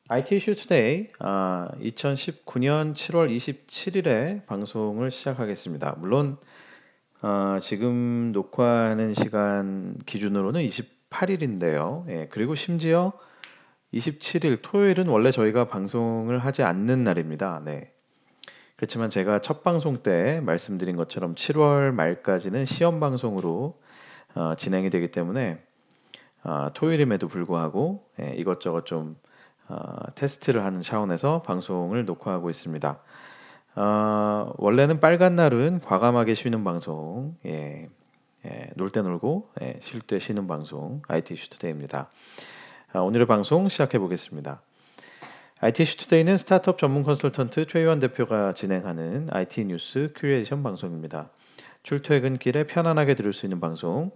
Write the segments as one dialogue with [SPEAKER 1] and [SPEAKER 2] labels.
[SPEAKER 1] IT 이슈 투데이 2019년 7월 27일에 방송을 시작하겠습니다. 물론 지금 녹화하는 시간 기준으로는 28일인데요. 예, 그리고 심지어 27일 토요일은 원래 저희가 방송을 하지 않는 날입니다. 네. 그렇지만 제가 첫 방송 때 말씀드린 것처럼 7월 말까지는 시험 방송으로 진행이 되기 때문에 토요일임에도 불구하고 이것저것 좀 테스트를 하는 차원에서 방송을 녹화하고 있습니다. 원래는 빨간 날은 과감하게 쉬는 방송, 놀 때 놀고 쉴 때 쉬는 방송 IT 이슈 투데이입니다. 오늘의 방송 시작해 보겠습니다. IT 이슈 투데이는 스타트업 전문 컨설턴트 최유한 대표가 진행하는 IT 뉴스 큐레이션 방송입니다. 출퇴근길에 편안하게 들을 수 있는 방송,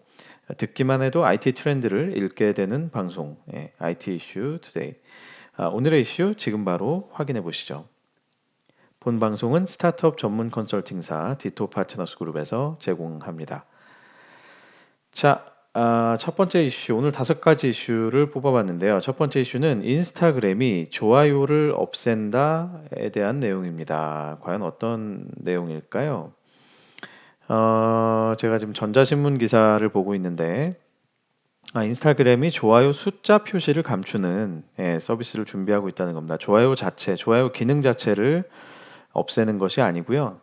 [SPEAKER 1] 듣기만 해도 IT 트렌드를 읽게 되는 방송, IT 이슈 투데이. 오늘의 이슈 지금 바로 확인해 보시죠. 본 방송은 스타트업 전문 컨설팅사 디토 파트너스 그룹에서 제공합니다. 자, 첫 번째 이슈, 오늘 5가지 이슈를 뽑아봤는데요. 첫 번째 이슈는 인스타그램이 좋아요를 없앤다에 대한 내용입니다. 과연 어떤 내용일까요? 제가 지금 전자신문 기사를 보고 있는데, 인스타그램이 좋아요 숫자 표시를 감추는 서비스를 준비하고 있다는 겁니다. 좋아요 자체, 좋아요 기능 자체를 없애는 것이 아니고요.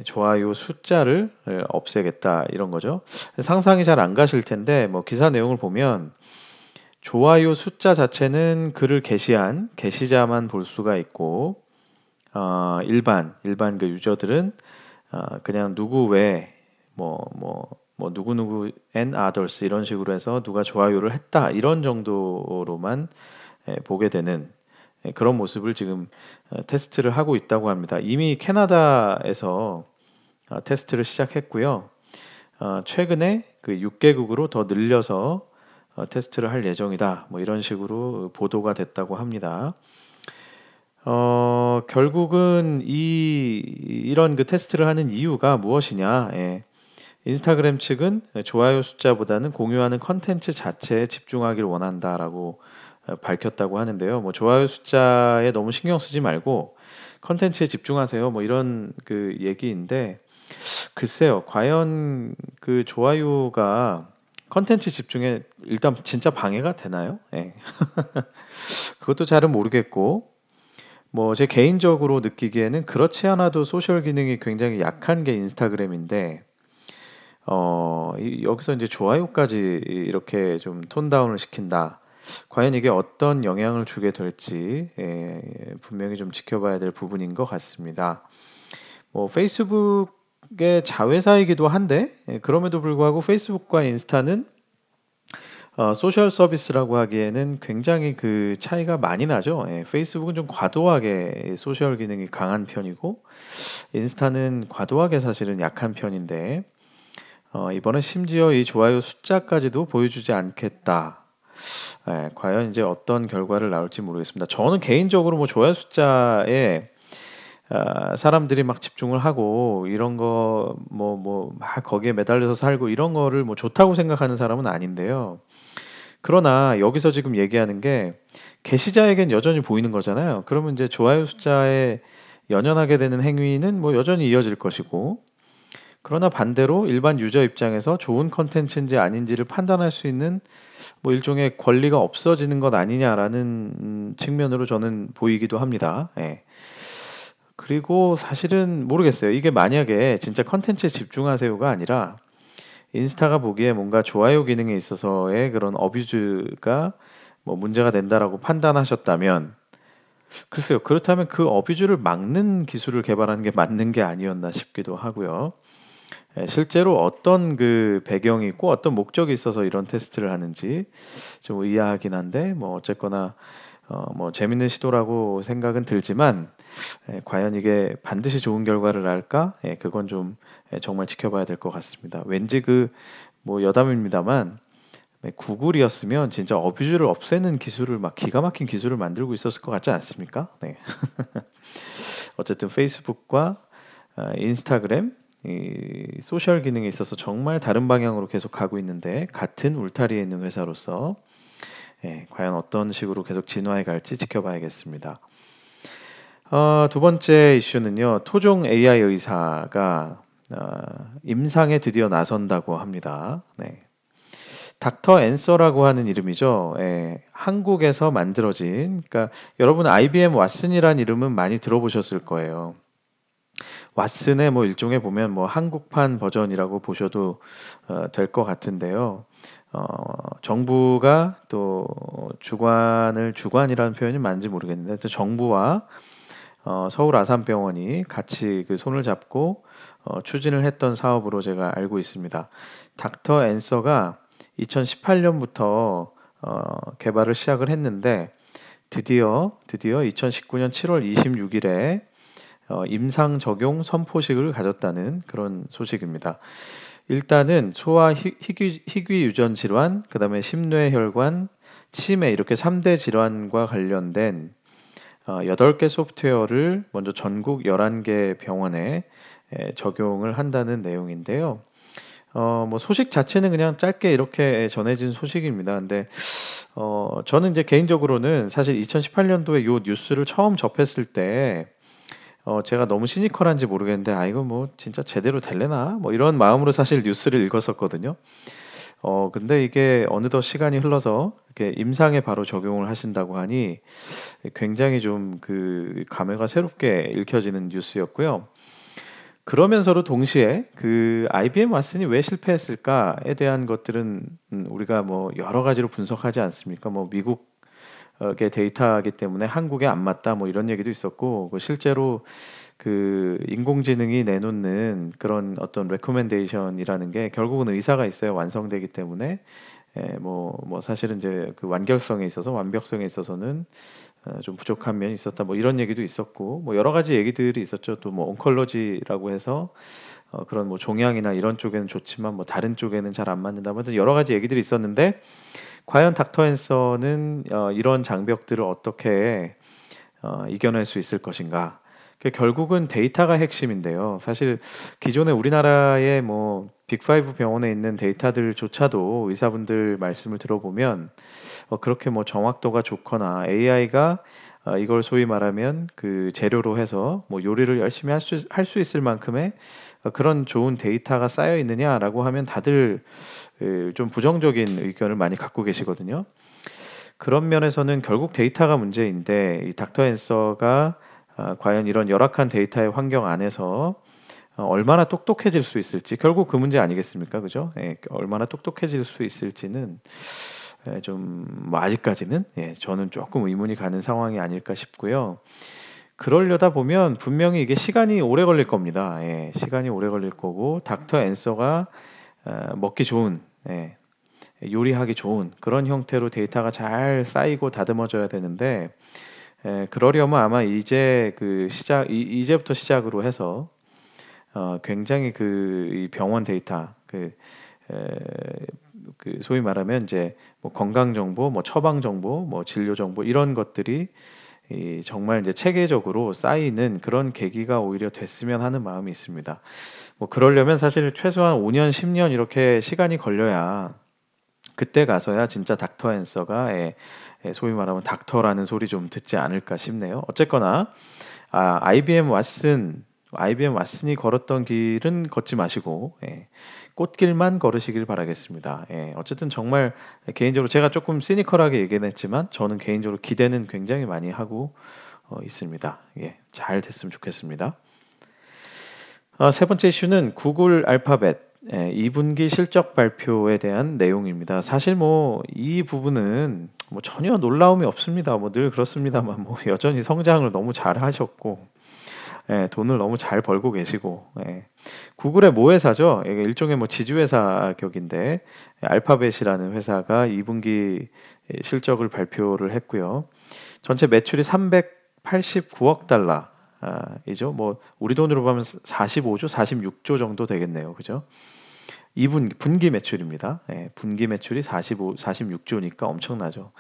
[SPEAKER 1] 좋아요 숫자를 없애겠다 이런 거죠. 상상이 잘 안 가실 텐데 뭐 기사 내용을 보면 좋아요 숫자 자체는 글을 게시한 게시자만 볼 수가 있고 일반 그 유저들은 그냥 누구 외뭐 누구누구 and others 이런 식으로 해서 누가 좋아요를 했다 이런 정도로만 보게 되는 그런 모습을 지금 테스트를 하고 있다고 합니다. 이미 캐나다에서 테스트를 시작했고요. 최근에 그 6개국으로 더 늘려서 테스트를 할 예정이다. 뭐 이런 식으로 보도가 됐다고 합니다. 결국은 이런 그 테스트를 하는 이유가 무엇이냐? 인스타그램 측은 좋아요 숫자보다는 공유하는 컨텐츠 자체에 집중하기를 원한다라고 밝혔다고 하는데요. 뭐 좋아요 숫자에 너무 신경 쓰지 말고 컨텐츠에 집중하세요. 뭐 이런 그 얘기인데 글쎄요. 과연 그 좋아요가 컨텐츠 집중에 일단 진짜 방해가 되나요? 예. 그것도 잘은 모르겠고 뭐 제 개인적으로 느끼기에는 그렇지 않아도 소셜 기능이 굉장히 약한 게 인스타그램인데 여기서 이제 좋아요까지 이렇게 좀 톤 다운을 시킨다. 과연 이게 어떤 영향을 주게 될지 분명히 좀 지켜봐야 될 부분인 것 같습니다. 뭐 페이스북의 자회사이기도 한데 그럼에도 불구하고 페이스북과 인스타는 소셜 서비스라고 하기에는 굉장히 그 차이가 많이 나죠. 페이스북은 좀 과도하게 소셜 기능이 강한 편이고 인스타는 과도하게 사실은 약한 편인데 이번에 심지어 이 좋아요 숫자까지도 보여주지 않겠다. 과연 이제 어떤 결과를 나올지 모르겠습니다. 저는 개인적으로 뭐 좋아요 숫자에 사람들이 막 집중을 하고 이런 거 막 거기에 매달려서 살고 이런 거를 뭐 좋다고 생각하는 사람은 아닌데요. 그러나 여기서 지금 얘기하는 게 게시자에겐 여전히 보이는 거잖아요. 그러면 이제 좋아요 숫자에 연연하게 되는 행위는 뭐 여전히 이어질 것이고 그러나 반대로 일반 유저 입장에서 좋은 컨텐츠인지 아닌지를 판단할 수 있는 뭐 일종의 권리가 없어지는 것 아니냐라는 측면으로 저는 보이기도 합니다. 예. 그리고 사실은 모르겠어요. 이게 만약에 진짜 컨텐츠에 집중하세요가 아니라 인스타가 보기에 뭔가 좋아요 기능에 있어서의 그런 어뷰즈가 뭐 문제가 된다라고 판단하셨다면 글쎄요. 그렇다면 그 어뷰즈를 막는 기술을 개발하는 게 맞는 게 아니었나 싶기도 하고요. 실제로 어떤 그 배경이 있고 어떤 목적이 있어서 이런 테스트를 하는지 좀 의아하긴 한데 뭐 어쨌거나 뭐 재밌는 시도라고 생각은 들지만 과연 이게 반드시 좋은 결과를 낳을까? 그건 좀 정말 지켜봐야 될 것 같습니다. 왠지 그 뭐 여담입니다만 구글이었으면 진짜 어뷰즈를 없애는 기술을 막 기가 막힌 기술을 만들고 있었을 것 같지 않습니까? 네. 어쨌든 페이스북과 인스타그램 이 소셜 기능에 있어서 정말 다른 방향으로 계속 가고 있는데 같은 울타리에 있는 회사로서 과연 어떤 식으로 계속 진화해 갈지 지켜봐야겠습니다. 두 번째 이슈는요. 토종 AI 의사가 임상에 드디어 나선다고 합니다. 네. 닥터 앤서라고 하는 이름이죠. 한국에서 만들어진, 그러니까 여러분 IBM 왓슨이란 이름은 많이 들어보셨을 거예요. 왓슨의 뭐 일종의 보면 뭐 한국판 버전이라고 보셔도 될 것 같은데요. 정부가 또 주관이라는 표현이 맞는지 모르겠는데, 또 정부와 서울 아산병원이 같이 그 손을 잡고 추진을 했던 사업으로 제가 알고 있습니다. 닥터 앤서가 2018년부터 개발을 시작을 했는데 드디어 2019년 7월 26일에 임상 적용 선포식을 가졌다는 그런 소식입니다. 일단은 소아 희귀 유전 질환, 그다음에 심뇌혈관, 치매 이렇게 3대 질환과 관련된 8개 소프트웨어를 먼저 전국 11개 병원에 적용을 한다는 내용인데요. 뭐 소식 자체는 그냥 짧게 이렇게 전해진 소식입니다. 근데 저는 이제 개인적으로는 사실 2018년도에 요 뉴스를 처음 접했을 때 제가 너무 시니컬한지 모르겠는데 이거 뭐 진짜 제대로 될래나? 뭐 이런 마음으로 사실 뉴스를 읽었었거든요. 근데 이게 어느덧 시간이 흘러서 이렇게 임상에 바로 적용을 하신다고 하니 굉장히 좀 그 감회가 새롭게 읽혀지는 뉴스였고요. 그러면서도 동시에 그 IBM 왓슨이 왜 실패했을까에 대한 것들은 우리가 뭐 여러 가지로 분석하지 않습니까? 뭐 미국의 데이터이기 때문에 한국에 안 맞다 뭐 이런 얘기도 있었고, 실제로 그 인공지능이 내놓는 그런 어떤 레코멘데이션이라는 게 결국은 의사가 있어야 완성되기 때문에 뭐 사실은 이제 그 완결성에 있어서 완벽성에 있어서는 좀 부족한 면이 있었다 뭐 이런 얘기도 있었고, 뭐 여러 가지 얘기들이 있었죠. 또 뭐 온컬러지라고 해서 그런 뭐 종양이나 이런 쪽에는 좋지만 뭐 다른 쪽에는 잘 안 맞는다 뭐 여러 가지 얘기들이 있었는데, 과연 닥터 앤서는 이런 장벽들을 어떻게 이겨낼 수 있을 것인가? 결국은 데이터가 핵심인데요. 사실 기존에 우리나라의 뭐 빅5 병원에 있는 데이터들조차도 의사분들 말씀을 들어보면 그렇게 뭐 정확도가 좋거나 AI가 이걸 소위 말하면 그 재료로 해서 뭐 요리를 열심히 할 수 있을 만큼의 그런 좋은 데이터가 쌓여 있느냐라고 하면 다들 좀 부정적인 의견을 많이 갖고 계시거든요. 그런 면에서는 결국 데이터가 문제인데, 이 닥터 앤서가 과연 이런 열악한 데이터의 환경 안에서 얼마나 똑똑해질 수 있을지, 결국 그 문제 아니겠습니까? 그죠? 얼마나 똑똑해질 수 있을지는 좀뭐 아직까지는 저는 조금 의문이 가는 상황이 아닐까 싶고요. 그러려다 보면 분명히 이게 시간이 오래 걸릴 겁니다. 시간이 오래 걸릴 거고, 닥터 앤서가 먹기 좋은, 요리하기 좋은 그런 형태로 데이터가 잘 쌓이고 다듬어져야 되는데, 그러려면 아마 이제부터 시작으로 해서 굉장히 이 병원 데이터, 에, 그 소위 말하면 이제 뭐 건강 정보, 뭐 처방 정보, 뭐 진료 정보 이런 것들이 정말 이제 체계적으로 쌓이는 그런 계기가 오히려 됐으면 하는 마음이 있습니다. 뭐 그러려면 사실 최소한 5년, 10년 이렇게 시간이 걸려야, 그때 가서야 진짜 닥터 앤서가 소위 말하면 닥터라는 소리 좀 듣지 않을까 싶네요. 어쨌거나 IBM 왓슨이 걸었던 길은 걷지 마시고 꽃길만 걸으시길 바라겠습니다. 어쨌든 정말 개인적으로 제가 조금 시니컬하게 얘기는 했지만 저는 개인적으로 기대는 굉장히 많이 하고 있습니다. 잘 됐으면 좋겠습니다. 세 번째 이슈는 구글 알파벳 2분기 실적 발표에 대한 내용입니다. 사실 뭐 이 부분은 뭐 전혀 놀라움이 없습니다. 뭐 늘 그렇습니다만 뭐 여전히 성장을 너무 잘 하셨고, 돈을 너무 잘 벌고 계시고, 구글의 모회사죠. 이게 일종의 뭐 지주회사 격인데, 알파벳이라는 회사가 2분기 실적을 발표를 했고요. 전체 매출이 389억 달러. 이죠. 뭐 우리 돈으로 보면 45조, 46조 정도 되겠네요. 그죠? 분기 매출입니다. 분기 매출이 46조니까 엄청나죠.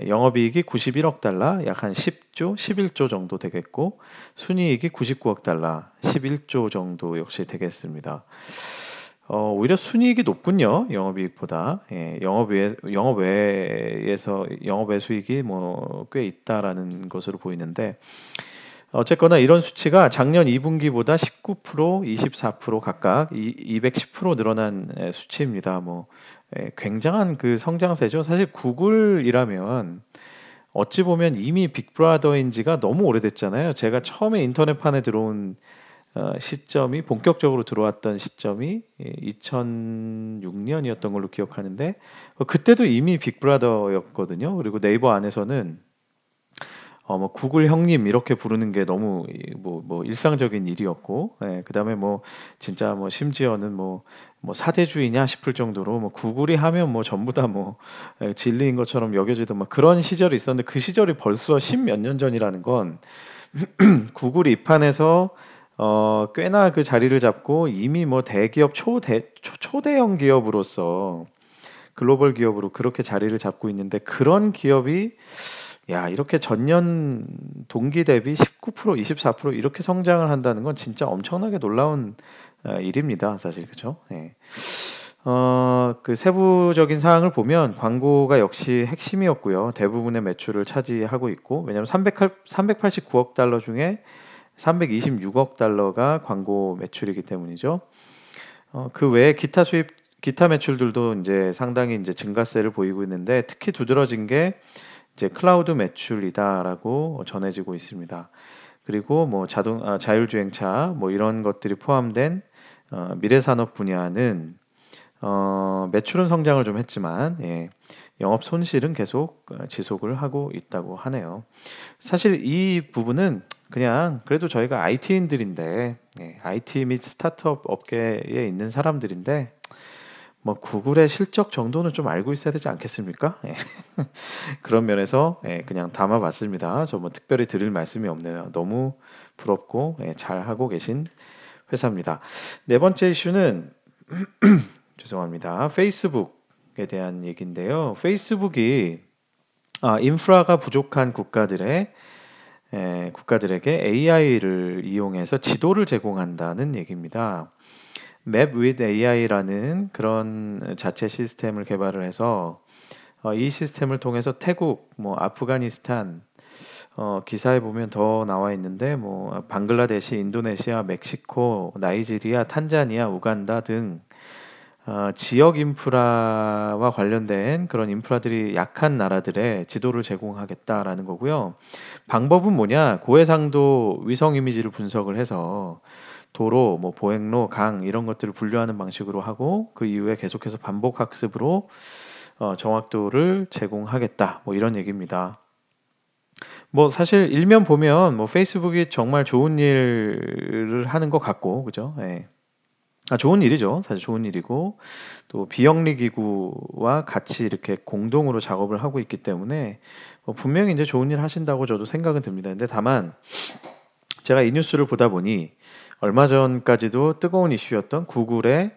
[SPEAKER 1] 영업이익이 91억 달러, 약 한 10조, 11조 정도 되겠고, 순이익이 99억 달러, 11조 정도 역시 되겠습니다. 오히려 순이익이 높군요. 영업이익보다. 예, 영업 외 수익이 뭐 꽤 있다라는 것으로 보이는데 어쨌거나 이런 수치가 작년 2분기보다 19%, 24% 각각 210% 늘어난 수치입니다. 뭐 굉장한 그 성장세죠. 사실 구글이라면 어찌 보면 이미 빅브라더인 지가 너무 오래됐잖아요. 제가 처음에 인터넷판에 들어온 시점이 본격적으로 들어왔던 시점이 2006년이었던 걸로 기억하는데 그때도 이미 빅브라더였거든요. 그리고 네이버 안에서는 뭐 구글 형님 이렇게 부르는 게 너무 뭐 일상적인 일이었고, 예, 그다음에 뭐 진짜 뭐 심지어는 뭐 사대주의냐 싶을 정도로 뭐 구글이 하면 뭐 전부 다 뭐 진리인 것처럼 여겨지던 막 그런 시절이 있었는데 그 시절이 벌써 십몇 년 전이라는 건 구글이 입한해서 꽤나 그 자리를 잡고 이미 뭐 대기업 초대형 기업으로서 글로벌 기업으로 그렇게 자리를 잡고 있는데 그런 기업이 야, 이렇게 전년 동기 대비 19%, 24% 이렇게 성장을 한다는 건 진짜 엄청나게 놀라운 일입니다. 사실 그죠? 예. 그 세부적인 사항을 보면 광고가 역시 핵심이었고요. 대부분의 매출을 차지하고 있고, 왜냐하면 389억 달러 중에 326억 달러가 광고 매출이기 때문이죠. 그 외에 기타 매출들도 이제 상당히 이제 증가세를 보이고 있는데 특히 두드러진 게 이제 클라우드 매출이다라고 전해지고 있습니다. 그리고 뭐 자율주행차 뭐 이런 것들이 포함된 미래산업 분야는 매출은 성장을 좀 했지만 예, 영업 손실은 계속 지속을 하고 있다고 하네요. 사실 이 부분은 그냥 그래도 저희가 IT인들인데 IT 및 스타트업 업계에 있는 사람들인데 뭐 구글의 실적 정도는 좀 알고 있어야 되지 않겠습니까? 예. 그런 면에서 그냥 담아봤습니다. 저 뭐 특별히 드릴 말씀이 없네요. 너무 부럽고 잘하고 계신 회사입니다. 네 번째 이슈는 죄송합니다. 페이스북에 대한 얘기인데요. 페이스북이 인프라가 부족한 국가들에게 AI를 이용해서 지도를 제공한다는 얘기입니다. Map with AI라는 그런 자체 시스템을 개발을 해서 이 시스템을 통해서 태국, 뭐 아프가니스탄 기사에 보면 더 나와 있는데 뭐 방글라데시, 인도네시아, 멕시코, 나이지리아, 탄자니아, 우간다 등 지역 인프라와 관련된 그런 인프라들이 약한 나라들의 지도를 제공하겠다라는 거고요. 방법은 뭐냐? 고해상도 위성 이미지를 분석을 해서 도로, 뭐 보행로, 강 이런 것들을 분류하는 방식으로 하고 그 이후에 계속해서 반복 학습으로 정확도를 제공하겠다. 뭐 이런 얘기입니다. 뭐 사실 일면 보면 뭐 페이스북이 정말 좋은 일을 하는 것 같고, 그죠? 예. 좋은 일이죠. 사실 좋은 일이고, 또 비영리 기구와 같이 이렇게 공동으로 작업을 하고 있기 때문에 분명히 이제 좋은 일 하신다고 저도 생각은 듭니다. 근데 다만 제가 이 뉴스를 보다 보니 얼마 전까지도 뜨거운 이슈였던 구글의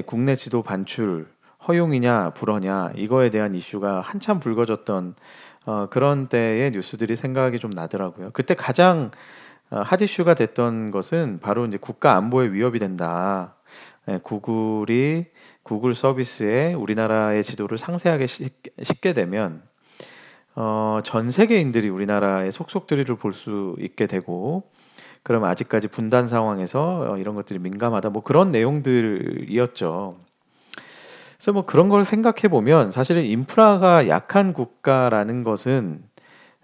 [SPEAKER 1] 국내 지도 반출 허용이냐 불허냐 이거에 대한 이슈가 한참 불거졌던 그런 때의 뉴스들이 생각이 좀 나더라고요. 그때 가장 핫 이슈가 됐던 것은 바로 이제 국가 안보에 위협이 된다. 구글 서비스에 우리나라의 지도를 상세하게 싣게 되면 전 세계인들이 우리나라의 속속들이를 볼 수 있게 되고 그럼 아직까지 분단 상황에서 이런 것들이 민감하다. 뭐 그런 내용들이었죠. 그래서 뭐 그런 걸 생각해 보면 사실은 인프라가 약한 국가라는 것은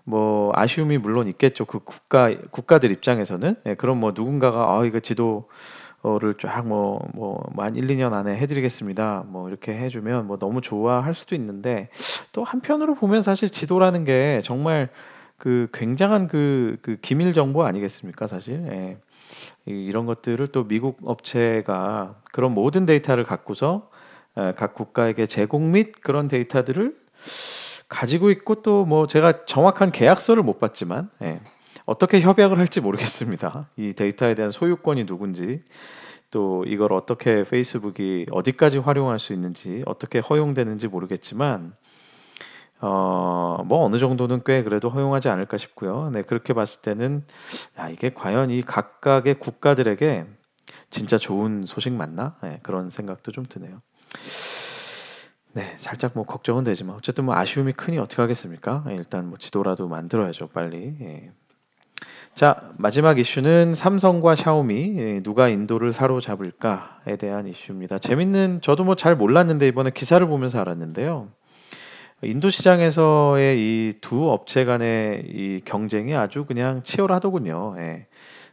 [SPEAKER 1] 뭐 아쉬움이 물론 있겠죠. 그 국가들 입장에서는. 그럼 뭐 누군가가 이거 지도를 쫙 한 1, 2년 안에 해드리겠습니다. 뭐 이렇게 해주면 뭐 너무 좋아할 수도 있는데 또 한편으로 보면 사실 지도라는 게 정말 그 굉장한 그 기밀 정보 아니겠습니까, 사실. 예. 이런 것들을 또 미국 업체가 그런 모든 데이터를 갖고서 각 국가에게 제공 및 그런 데이터들을 가지고 있고 또 뭐 제가 정확한 계약서를 못 봤지만 어떻게 협약을 할지 모르겠습니다. 이 데이터에 대한 소유권이 누군지 또 이걸 어떻게 페이스북이 어디까지 활용할 수 있는지 어떻게 허용되는지 모르겠지만 뭐 어느 정도는 꽤 그래도 허용하지 않을까 싶고요. 네, 그렇게 봤을 때는 이게 과연 이 각각의 국가들에게 진짜 좋은 소식 맞나? 예, 그런 생각도 좀 드네요. 네, 살짝 뭐 걱정은 되지만 어쨌든 뭐 아쉬움이 크니 어떻게 하겠습니까? 예, 일단 뭐 지도라도 만들어야죠, 빨리. 예. 자, 마지막 이슈는 삼성과 샤오미 예, 누가 인도를 사로잡을까에 대한 이슈입니다. 재밌는 저도 뭐 잘 몰랐는데 이번에 기사를 보면서 알았는데요. 인도 시장에서의 이 두 업체 간의 이 경쟁이 아주 그냥 치열하더군요. 예.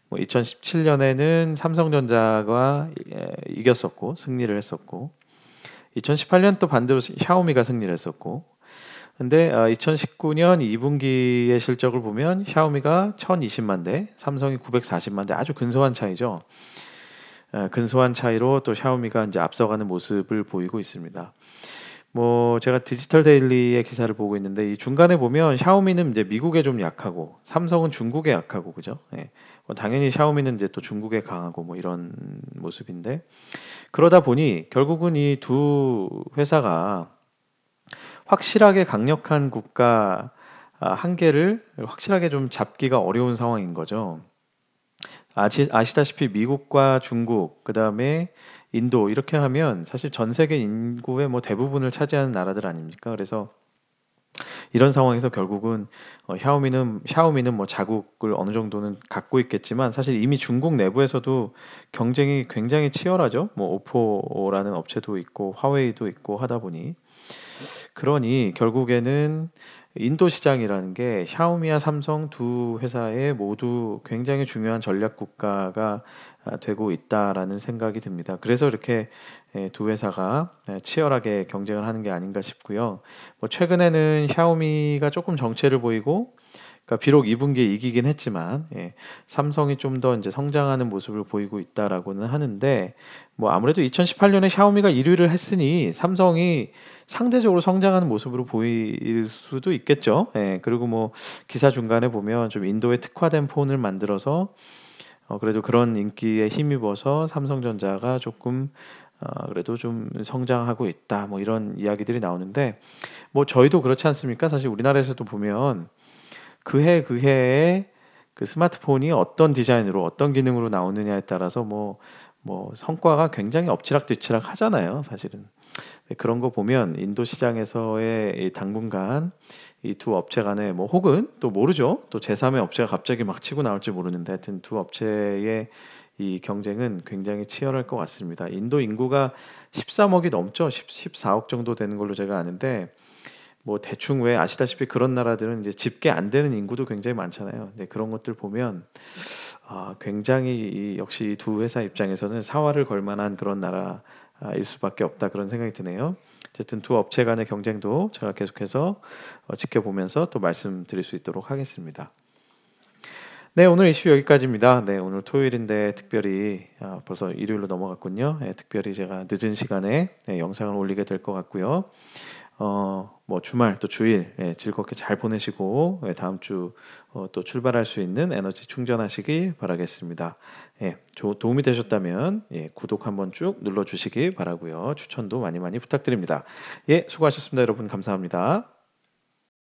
[SPEAKER 1] 뭐 2017년에는 삼성전자가 이겼었고 승리를 했었고 2018년 또 반대로 샤오미가 승리를 했었고 근데 2019년 2분기의 실적을 보면 샤오미가 1020만 대, 삼성이 940만 대 아주 근소한 차이죠. 근소한 차이로 또 샤오미가 이제 앞서가는 모습을 보이고 있습니다. 뭐 제가 디지털 데일리의 기사를 보고 있는데 이 중간에 보면 샤오미는 이제 미국에 좀 약하고 삼성은 중국에 약하고 그죠? 예. 뭐 당연히 샤오미는 이제 또 중국에 강하고 뭐 이런 모습인데 그러다 보니 결국은 이 두 회사가 확실하게 강력한 국가 한계를 확실하게 좀 잡기가 어려운 상황인 거죠. 아시다시피 미국과 중국, 그다음에 인도 이렇게 하면 사실 전 세계 인구의 뭐 대부분을 차지하는 나라들 아닙니까? 그래서 이런 상황에서 결국은 샤오미는 뭐 자국을 어느 정도는 갖고 있겠지만 사실 이미 중국 내부에서도 경쟁이 굉장히 치열하죠. 뭐 오포라는 업체도 있고 화웨이도 있고 하다 보니 그러니 결국에는 인도 시장이라는 게 샤오미와 삼성 두 회사의 모두 굉장히 중요한 전략 국가가 되고 있다라는 생각이 듭니다. 그래서 이렇게 두 회사가 치열하게 경쟁을 하는 게 아닌가 싶고요. 뭐 최근에는 샤오미가 조금 정체를 보이고 그러니까 비록 2분기에 이기긴 했지만 삼성이 좀 더 이제 성장하는 모습을 보이고 있다라고는 하는데 뭐 아무래도 2018년에 샤오미가 1위를 했으니 삼성이 상대적으로 성장하는 모습으로 보일 수도 있겠죠. 예. 그리고 뭐 기사 중간에 보면 좀 인도에 특화된 폰을 만들어서 그래도 그런 인기에 힘입어서 삼성전자가 조금 그래도 좀 성장하고 있다. 뭐 이런 이야기들이 나오는데 뭐 저희도 그렇지 않습니까? 사실 우리나라에서도 보면 그 해에 그 스마트폰이 어떤 디자인으로 어떤 기능으로 나오느냐에 따라서 뭐 성과가 굉장히 엎치락뒤치락 하잖아요, 사실은. 네, 그런 거 보면 인도 시장에서의 이 당분간 이 두 업체 간에 뭐 혹은 또 모르죠. 또 제3의 업체가 갑자기 막 치고 나올지 모르는데 하여튼 두 업체의 이 경쟁은 굉장히 치열할 것 같습니다. 인도 인구가 13억이 넘죠. 14억 정도 되는 걸로 제가 아는데 뭐 대충 왜 아시다시피 그런 나라들은 이제 집계 안 되는 인구도 굉장히 많잖아요. 네, 그런 것들 보면 굉장히 역시 두 회사 입장에서는 사활을 걸 만한 그런 나라일 수밖에 없다 그런 생각이 드네요. 어쨌든 두 업체 간의 경쟁도 제가 계속해서 지켜보면서 또 말씀드릴 수 있도록 하겠습니다. 네, 오늘 이슈 여기까지입니다. 네, 오늘 토요일인데 특별히 벌써 일요일로 넘어갔군요. 네, 특별히 제가 늦은 시간에 영상을 올리게 될 것 같고요. 뭐 주말 또 주일 즐겁게 잘 보내시고 다음 주 또 출발할 수 있는 에너지 충전하시기 바라겠습니다. 도움이 되셨다면 구독 한번 쭉 눌러주시기 바라고요. 추천도 많이 많이 부탁드립니다. 수고하셨습니다, 여러분. 감사합니다.